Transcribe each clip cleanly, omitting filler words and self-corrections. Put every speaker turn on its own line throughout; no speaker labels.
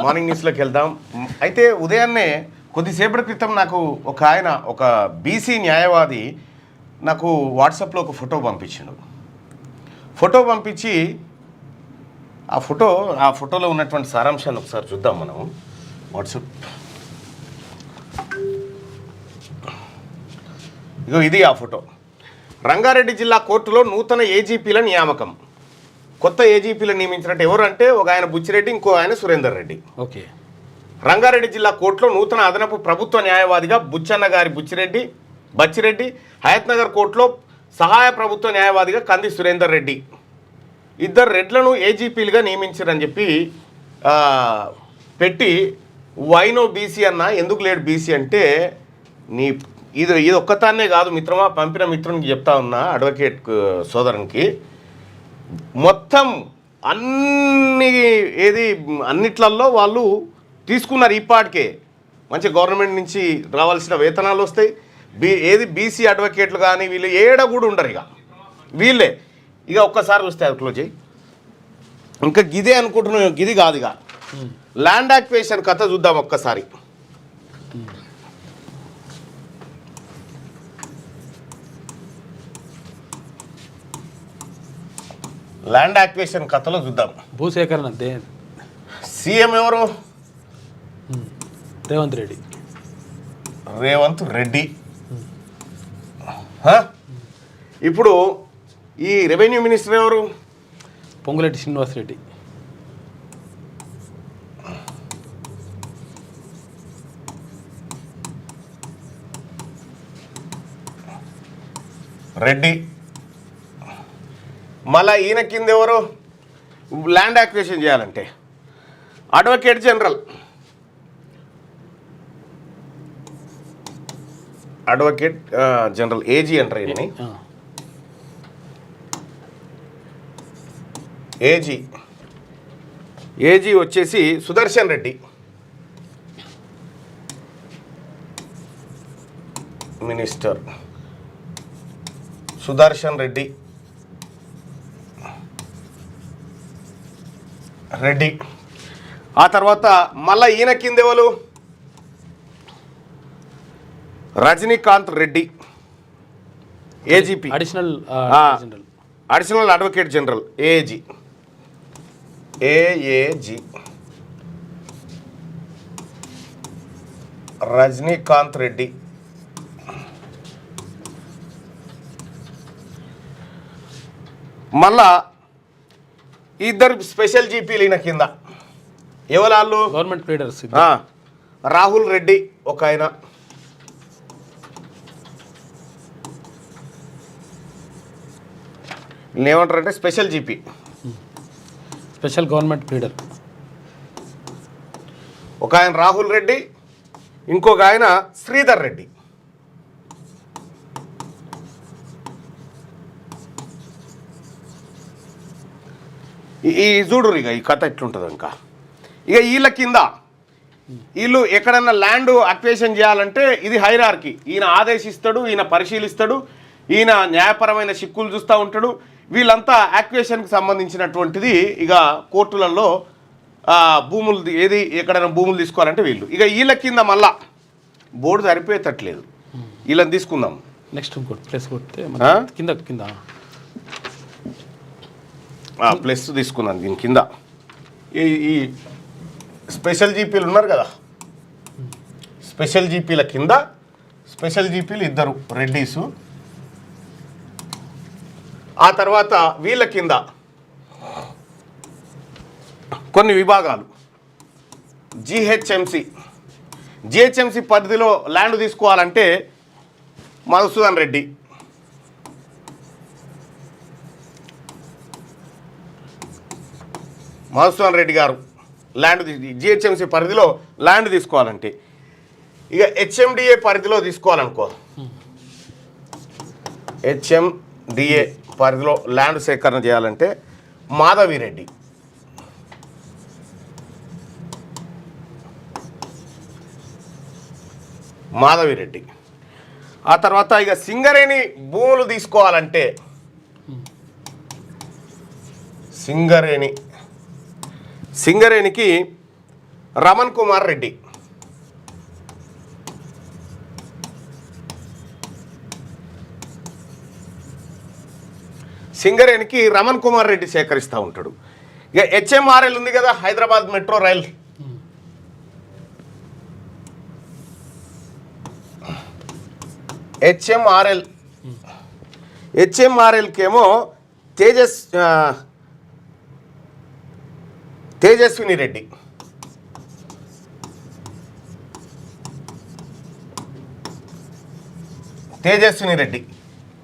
Morning న్యూస్లోకి వెళ్దాం. అయితే ఉదయాన్నే కొద్దిసేపటి క్రితం నాకు ఒక బీసీ న్యాయవాది నాకు వాట్సాప్లో ఒక ఫోటో పంపించాడు. ఫోటో పంపించి ఆ ఫోటోలో ఉన్నటువంటి సారాంశాన్ని ఒకసారి చూద్దాం మనం. వాట్సాప్ ఇగో ఇది ఆ ఫోటో. రంగారెడ్డి జిల్లా కోర్టులో నూతన ఏజీపీల నియామకం. కొత్త ఏజీపీలను నియమించినట్టు ఎవరు అంటే ఒక ఆయన బుచ్చిరెడ్డి, ఇంకో ఆయన సురేందర్ రెడ్డి.
ఓకే.
రంగారెడ్డి జిల్లా కోర్టులో నూతన అదనపు ప్రభుత్వ న్యాయవాదిగా బుచ్చన్న గారి బచ్చిరెడ్డి, హయత్నగర్ కోర్టులో సహాయ ప్రభుత్వ న్యాయవాదిగా కంది సురేందర్ రెడ్డి, ఇద్దరు రెడ్లను ఏజీపీలుగా నియమించారని చెప్పి పెట్టి వైనో బీసీ అన్న. ఎందుకు లేడు బీసీ అంటే ఇది ఒక్కతాన్నే కాదు మిత్రమా, పంపిన మిత్రునికి చెప్తా ఉన్నా, అడ్వకేట్ సోదరునికి. మొత్తం అన్నిట్లల్లో వాళ్ళు తీసుకున్నారు. ఈపాటికే మంచి గవర్నమెంట్ నుంచి రావాల్సిన వేతనాలు వస్తాయి. బీసీ అడ్వకేట్లు కానీ వీళ్ళు ఏడ కూడా ఉండరు. వీళ్ళే ఒక్కసారి వస్తే అది క్లోజ్ చేయి. ఇంకా గిదే అనుకుంటున్నాం, గిది కాదు. ల్యాండ్ యాక్విజిషన్ కథ చూద్దాం ఒక్కసారి. ల్యాండ్ యాక్విజిషన్ కథలో చూద్దాం.
భూసేకరణ
సీఎం ఎవరు? రేవంత్ రెడ్డి. ఇప్పుడు ఈ రెవెన్యూ మినిస్టర్ ఎవరు?
పొంగులేటి శ్రీనివాసరెడ్డి.
రెడ్డి. మళ్ళా ఈయన కింద ఎవరు? ల్యాండ్ యాక్విజిషన్ చేయాలంటే అడ్వకేట్ జనరల్. ఏజీ అంటారు ఈయన్ని. ఏజీ వచ్చేసి సుదర్శన్ రెడ్డి. మినిస్టర్ సుదర్శన్ రెడ్డి. ఆ తర్వాత మళ్ళా ఈయన కింద ఎవరు? Rajinikanth Reddy, AGP, additional advocate general, AAG. Rajinikanth Reddy. మళ్ళా ఇద్దరు స్పెషల్ జీపీలు ఈయన కింద. ఎవరు?
Government pleaders.
రాహుల్ రెడ్డి ఒక ఆయన, ఏమంటారంటే special GP,
special government pleader.
ఒక ఆయన రాహుల్ రెడ్డి, ఇంకొక ఆయన శ్రీధర్ రెడ్డి. ఈ చూడు ఈ కథ ఎట్లుంటుంది. ఇంకా వీళ్ళ కింద వీళ్ళు ఎక్కడన్నా ల్యాండ్ అక్వేషన్ చేయాలంటే ఇది హైరార్కీ. ఈయన ఆదేశిస్తాడు, ఈయన పరిశీలిస్తాడు, ఈయన న్యాయపరమైన చిక్కులు చూస్తూ ఉంటాడు. వీళ్ళంతా యాక్వేషన్కి సంబంధించినటువంటిది కోర్టులలో భూములు ఎక్కడైనా భూములు తీసుకోవాలంటే వీళ్ళు. వీళ్ళ కింద మళ్ళా బోర్డు సరిపోయేటట్లేదు. వీళ్ళని తీసుకుందాం.
నెక్స్ట్ ప్లేస్ కొడితే కింద
ప్లస్ తీసుకున్నాను. దీని కింద ఈ స్పెషల్ జీపీలు ఉన్నారు కదా, స్పెషల్ జీపీల కింద స్పెషల్ జీపీలు ఇద్దరు రెడ్డీసు. ఆ తర్వాత వీళ్ళ కింద కొన్ని విభాగాలు. జిహెచ్ఎంసి పరిధిలో ల్యాండ్ తీసుకోవాలంటే మధుసూదన్ రెడ్డి. గారు ల్యాండ్ జిహెచ్ఎంసి పరిధిలో ల్యాండ్ తీసుకోవాలంటే. హెచ్ఎండిఏ పరిధిలో తీసుకోవాలనుకో, హెచ్ఎండిఏ పరిధిలో ల్యాండ్ సేకరణ చేయాలంటే మాధవిరెడ్డి. ఆ తర్వాత సింగరేణి భూములు తీసుకోవాలంటే సింగరేణికి రమణ్ కుమార్ రెడ్డి. సింగరేణికి రమణ్ కుమార్ రెడ్డి సేకరిస్తూ ఉంటాడు. ఇక హెచ్ఎంఆర్ఎల్ ఉంది కదా, హైదరాబాద్ మెట్రో రైల్. హెచ్ఎంఆర్ఎల్కేమో తేజస్విని రెడ్డి.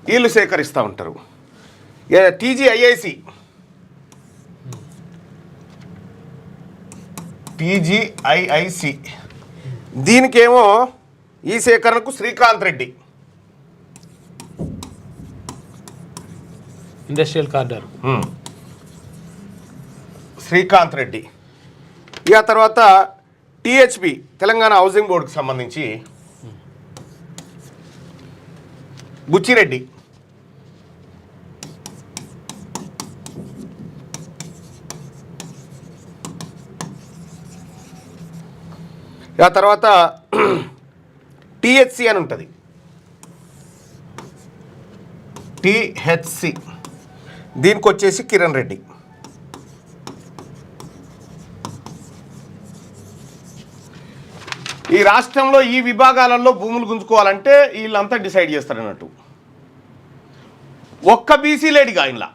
వీళ్ళు సేకరిస్తూ ఉంటారు. టీజీఐఐసి దీనికేమో ఈ సేకరణకు శ్రీకాంత్ రెడ్డి.
ఇండస్ట్రియల్ కార్డర్
శ్రీకాంత్ రెడ్డి. ఇక తర్వాత టిహెచ్బి తెలంగాణ హౌసింగ్ బోర్డుకు సంబంధించి బుచ్చిరెడ్డి. ఆ తర్వాత టిహెచ్సి అని ఉంటుంది. టిహెచ్సి దీనికి వచ్చేసి కిరణ్ రెడ్డి. ఈ రాష్ట్రంలో ఈ విభాగాలలో భూములు గుంజుకోవాలంటే వీళ్ళంతా డిసైడ్ చేస్తారన్నట్టు. ఒక్క బీసీ లేడిగా ఇలా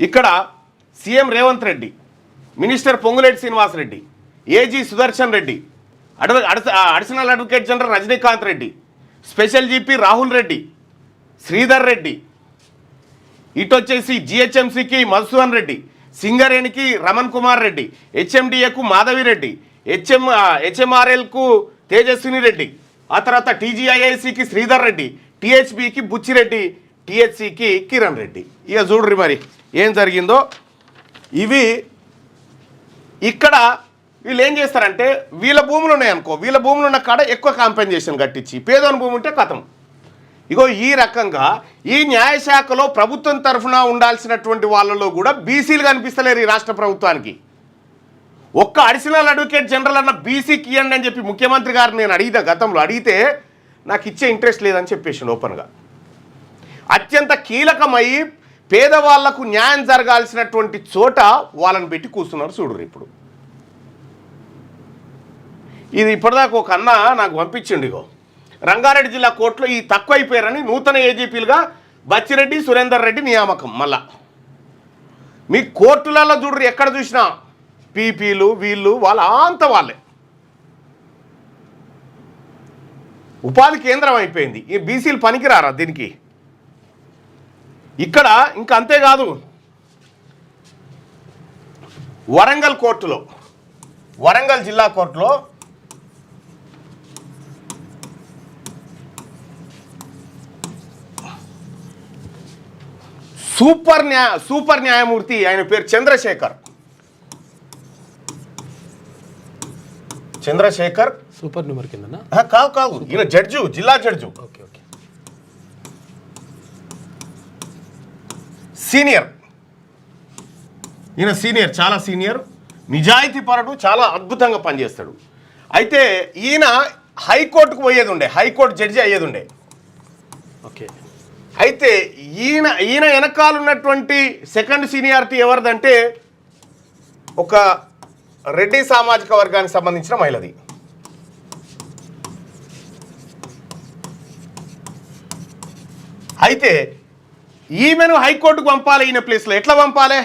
ఇక్కడ CM Revanth Reddy, minister Ponguleti Srinivasa Reddy, AG Sudarshan Reddy, additional advocate general Rajinikanth Reddy, special GP Rahul Reddy, Sridhar Reddy, ఇటు వచ్చేసి జిహెచ్ఎంసీకి మధుసూదన్ రెడ్డి, సింగరేణికి రమణ్ కుమార్ రెడ్డి, హెచ్ఎండిఏకు మాధవిరెడ్డి, హెచ్ఎంఆర్ఎల్కు తేజస్విని రెడ్డి, ఆ తర్వాత టీజీఐఐసికి శ్రీధర్ రెడ్డి, టిహెచ్బికి బుచ్చిరెడ్డి, టిహెచ్సికి కిరణ్ రెడ్డి. ఇక చూడ్రి మరి ఏం జరిగిందో. ఇవి ఇక్కడ వీళ్ళు ఏం చేస్తారంటే వీళ్ళ భూములు ఉన్నాయనుకో, వీళ్ళ భూములు ఉన్న కాడ ఎక్కువ కాంపెన్సేషన్ కట్టించి పేదోని భూమి ఉంటే కథం. ఇగో ఈ రకంగా ఈ న్యాయశాఖలో ప్రభుత్వం తరఫున ఉండాల్సినటువంటి వాళ్ళలో కూడా బీసీలు కనిపిస్తలేరు ఈ రాష్ట్ర ప్రభుత్వానికి. ఒక్క అడిషనల్ అడ్వకేట్ జనరల్ అన్న బీసీకి ఇవ్వండి అని చెప్పి ముఖ్యమంత్రి గారు నేను అడిగిన గతంలో అడిగితే నాకు ఇచ్చే ఇంట్రెస్ట్ లేదని చెప్పేసి ఓపెన్గా. అత్యంత కీలకమై పేదవాళ్లకు న్యాయం జరగాల్సినటువంటి చోట వాళ్ళని పెట్టి కూర్చున్నారు చూడరు. ఇప్పుడు ఇది ఇప్పటిదాకా ఒక అన్న నాకు పంపించిండు. ఇగో రంగారెడ్డి జిల్లా కోర్టులో ఈ తక్కువ అయిపోయారని నూతన ఏజీపీలుగా బచ్చిరెడ్డి, సురేందర్ రెడ్డి నియామకం. మళ్ళా మీ కోర్టులలో చూడరు ఎక్కడ చూసినా పీపీలు వీళ్ళు వాళ్ళ అంత వాళ్ళే. ఉపాధి కేంద్రం అయిపోయింది. ఈ బీసీలు పనికిరారా దీనికి? ఇక్కడ ఇంకా అంతేకాదు, వరంగల్ జిల్లా కోర్టులో సూపర్ న్యాయమూర్తి, ఆయన పేరు చంద్రశేఖర్.
సూపర్ న్యూమర్ కింద
కాదు, ఈయన జడ్జు, జిల్లా జడ్జు,
ఓకే ఓకే,
సీనియర్. ఈయన సీనియర్, చాలా సీనియర్, నిజాయితీ పరుడు, చాలా అద్భుతంగా పనిచేస్తాడు. అయితే ఈయన హైకోర్టుకు పోయేది ఉండే, హైకోర్టు జడ్జి అయ్యేది ఉండే.
ఓకే.
అయితే ఈయన వెనకాలన్నటువంటి సెకండ్ సీనియారిటీ ఎవరిదంటే ఒక రెడ్డి సామాజిక వర్గానికి సంబంధించిన మహిళది. అయితే ఈమెను హైకోర్టుకు పంపాలి. ఈయన ప్లేస్లో ఎట్లా పంపాలి?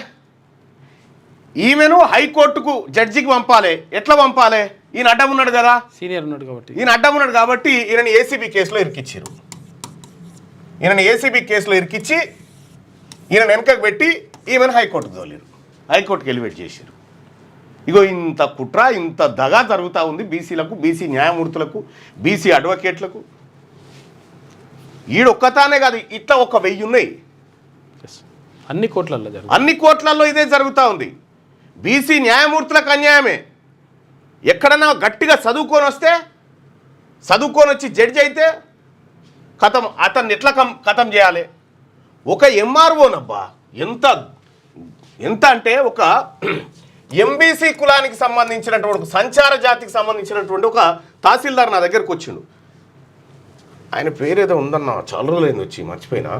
ఈమెను హైకోర్టుకు జడ్జికి పంపాలి. ఎట్లా పంపాలి? ఈయన అడ్డం ఉన్నాడు కదా,
సీనియర్ ఉన్నాడు కాబట్టి,
ఈయనని ఏసీబీ కేసులో ఇరికిచ్చారు. ఇరికిచ్చి ఈయన వెనకకు పెట్టి ఈమెను హైకోర్టుకు తోలేరు, హైకోర్టుకు ఎలివేట్ చేశారు. ఇగో ఇంత కుట్ర, ఇంత దగా జరుగుతూ ఉంది బీసీలకు, బీసీ న్యాయమూర్తులకు, బీసీ అడ్వకేట్లకు. ఈడొక్కతానే కాదు, ఇట్లా 1000 ఉన్నాయి. అన్ని కోట్లలో ఇదే జరుగుతూ ఉంది. బీసీ న్యాయమూర్తులకు అన్యాయమే. ఎక్కడన్నా గట్టిగా చదువుకొని వచ్చి జడ్జి అయితే కథం, అతన్ని ఎట్లా కథం చేయాలి? ఒక ఎంఆర్ఓనబ్బా, ఎంత అంటే ఒక ఎంబీసీ కులానికి సంబంధించినటువంటి సంచార జాతికి సంబంధించినటువంటి ఒక తహసీల్దార్ నా దగ్గరకు వచ్చిండు. ఆయన పేరేదో ఉందన్న, చాలా రోజులైంది వచ్చి మర్చిపోయినా.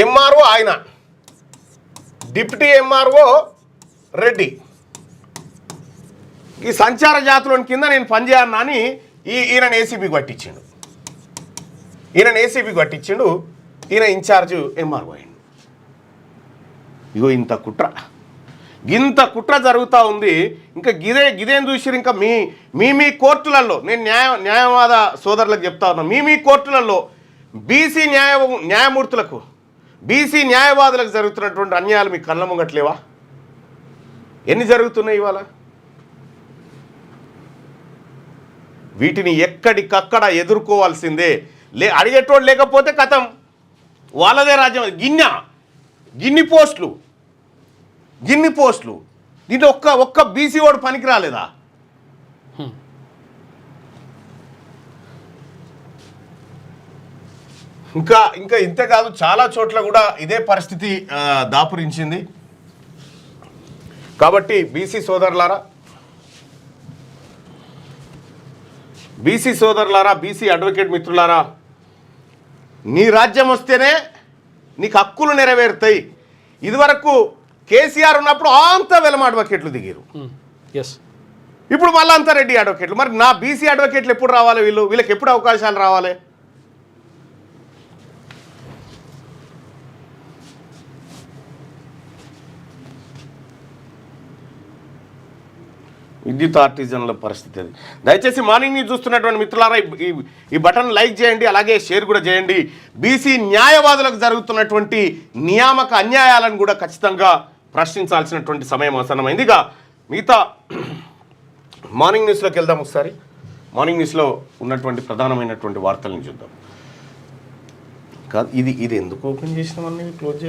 ఎంఆర్ఓ ఆయన, డిప్యూటీ ఎంఆర్ఓ రెడ్డి. ఈ సంచార జాతుల కింద నేను పనిచేయన్నా అని ఈయన ఏసీబీకి పట్టించిండు. ఈయన ఇన్ఛార్జ్ ఎంఆర్ఓ అయ్యిండు. ఇగో ఇంత కుట్ర జరుగుతూ ఉంది. ఇంకా గిదేం చూసిరు. ఇంకా మీ కోర్టులలో నేను న్యాయవాద సోదరులకు చెప్తా ఉన్నా, మీ కోర్టులలో బీసీ న్యాయమూర్తులకు, బీసీ న్యాయవాదులకు జరుగుతున్నటువంటి అన్యాయాలు మీకు కళ్ళ ముంగట్లేవా? ఎన్ని జరుగుతున్నాయి ఇవాళ? వీటిని ఎక్కడికక్కడ ఎదుర్కోవాల్సిందే. అడిగేటోడు లేకపోతే కథం, వాళ్ళదే రాజ్యం. గిన్ని పోస్టులు దీంట్లో ఒక్క బీసీ వాడు పనికి రాలేదా? ఇంకా ఇంతే కాదు, చాలా చోట్ల కూడా ఇదే పరిస్థితి దాపురించింది. కాబట్టి బీసీ సోదరులారా, బీసీ అడ్వకేట్ మిత్రులారా, నీ రాజ్యం వస్తేనే నీకు హక్కులు నెరవేరుతాయి. ఇదివరకు కేసీఆర్ ఉన్నప్పుడు అంత వెలమ అడ్వకేట్లు దిగారు. ఇప్పుడు మళ్ళీ అంతా రెడ్డి అడ్వకేట్లు. మరి నా బీసీ అడ్వకేట్లు ఎప్పుడు రావాలి? వీళ్ళకి ఎప్పుడు అవకాశాలు రావాలి? విద్యుత్ ఆర్టిజన్ల పరిస్థితి అది. దయచేసి మార్నింగ్ న్యూస్ చూస్తున్నటువంటి మిత్రులారా, ఈ బటన్ లైక్ చేయండి, అలాగే షేర్ కూడా చేయండి. బీసీ న్యాయవాదులకు జరుగుతున్నటువంటి నియామక అన్యాయాలను కూడా ఖచ్చితంగా ప్రశ్నించాల్సినటువంటి సమయం ఆసన్నమైంది. ఇక మిగతా మార్నింగ్ న్యూస్లోకి వెళ్దాం. ఒకసారి మార్నింగ్ న్యూస్లో ఉన్నటువంటి ప్రధానమైనటువంటి వార్తలను చూద్దాం. కాదు, ఇది ఎందుకు ఓపెన్ చేసినామని క్లోజ్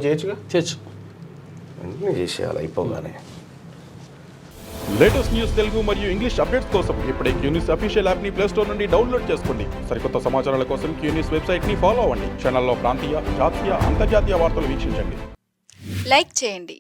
చేయొచ్చుగా? వెంటనే చేసేయాలి అయిపోగానే.
లేటెస్ట్ న్యూస్ తెలుగు మరియు ఇంగ్లీష్ అప్డేట్స్ కోసం ఇప్పుడే క్యూన్యూస్ అఫీషియల్ యాప్ ని ప్లే స్టోర్ నుండి డౌన్లోడ్ చేసుకోండి. సరికొత్త సమాచారాల కోసం క్యూన్యూస్ వెబ్సైట్ ని ఫాలో అవ్వండి. ఛానల్లో ప్రాంతీయ, జాతీయ, అంతర్జాతీయ వార్తలు వీక్షించండి.
లైక్ చేయండి,